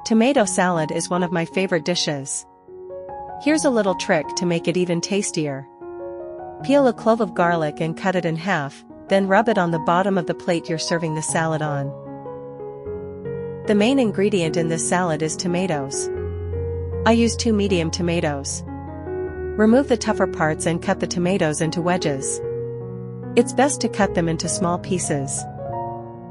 Tomato salad is one of my favorite dishes. Here's a little trick to make it even tastier. Peel a clove of garlic and cut it in half, then rub it on the bottom of the plate you're serving the salad on. The main ingredient in this salad is tomatoes. I use 2 medium tomatoes. Remove the tougher parts and cut the tomatoes into wedges. It's best to cut them into small pieces.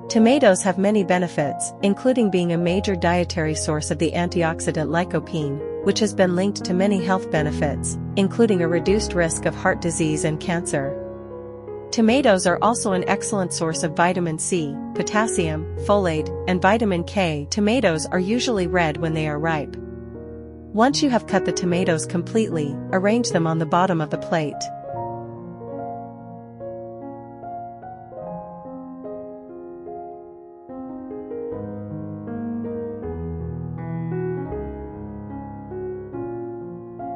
Tomatoes have many benefits, including being a major dietary source of the antioxidant lycopene, which has been linked to many health benefits, including a reduced risk of heart disease and cancer. Tomatoes are also an excellent source of vitamin C, potassium, folate, and vitamin K. Tomatoes are usually red when they are ripe. Once you have cut the tomatoes completely, arrange them on the bottom of the plate.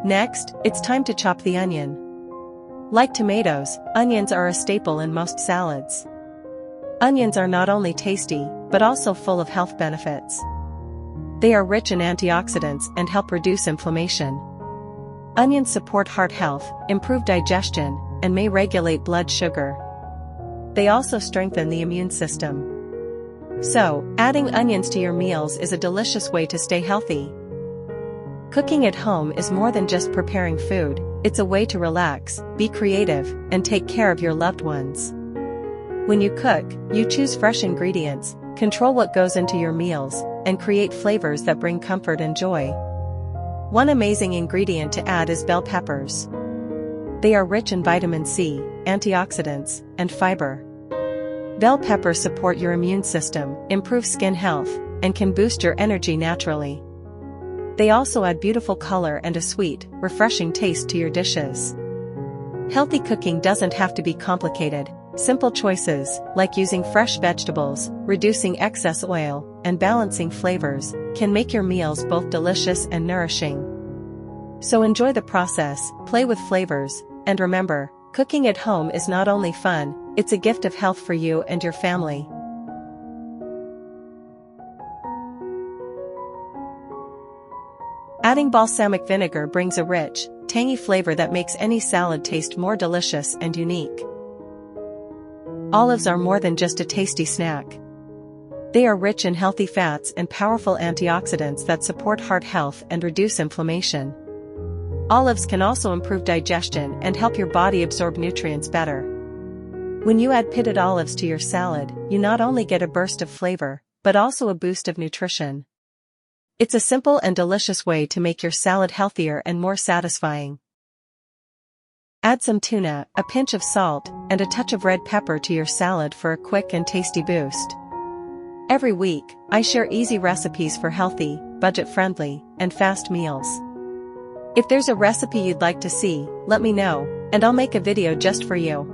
Next, it's time to chop the onion. Like tomatoes, onions are a staple in most salads. Onions are not only tasty, but also full of health benefits. They are rich in antioxidants and help reduce inflammation. Onions support heart health, improve digestion, and may regulate blood sugar. They also strengthen the immune system. So, adding onions to your meals is a delicious way to stay healthy. Cooking at home is more than just preparing food, it's a way to relax, be creative, and take care of your loved ones. When you cook, you choose fresh ingredients, control what goes into your meals, and create flavors that bring comfort and joy. One amazing ingredient to add is bell peppers. They are rich in vitamin C, antioxidants, and fiber. Bell peppers support your immune system, improve skin health, and can boost your energy naturally. They also add beautiful color and a sweet, refreshing taste to your dishes. Healthy cooking doesn't have to be complicated. Simple choices, like using fresh vegetables, reducing excess oil, and balancing flavors, can make your meals both delicious and nourishing. So enjoy the process, play with flavors, and remember, cooking at home is not only fun, it's a gift of health for you and your family. Adding balsamic vinegar brings a rich, tangy flavor that makes any salad taste more delicious and unique. Olives are more than just a tasty snack. They are rich in healthy fats and powerful antioxidants that support heart health and reduce inflammation. Olives can also improve digestion and help your body absorb nutrients better. When you add pitted olives to your salad, you not only get a burst of flavor, but also a boost of nutrition. It's a simple and delicious way to make your salad healthier and more satisfying. Add some tuna, a pinch of salt, and a touch of red pepper to your salad for a quick and tasty boost. Every week, I share easy recipes for healthy, budget-friendly, and fast meals. If there's a recipe you'd like to see, let me know, and I'll make a video just for you.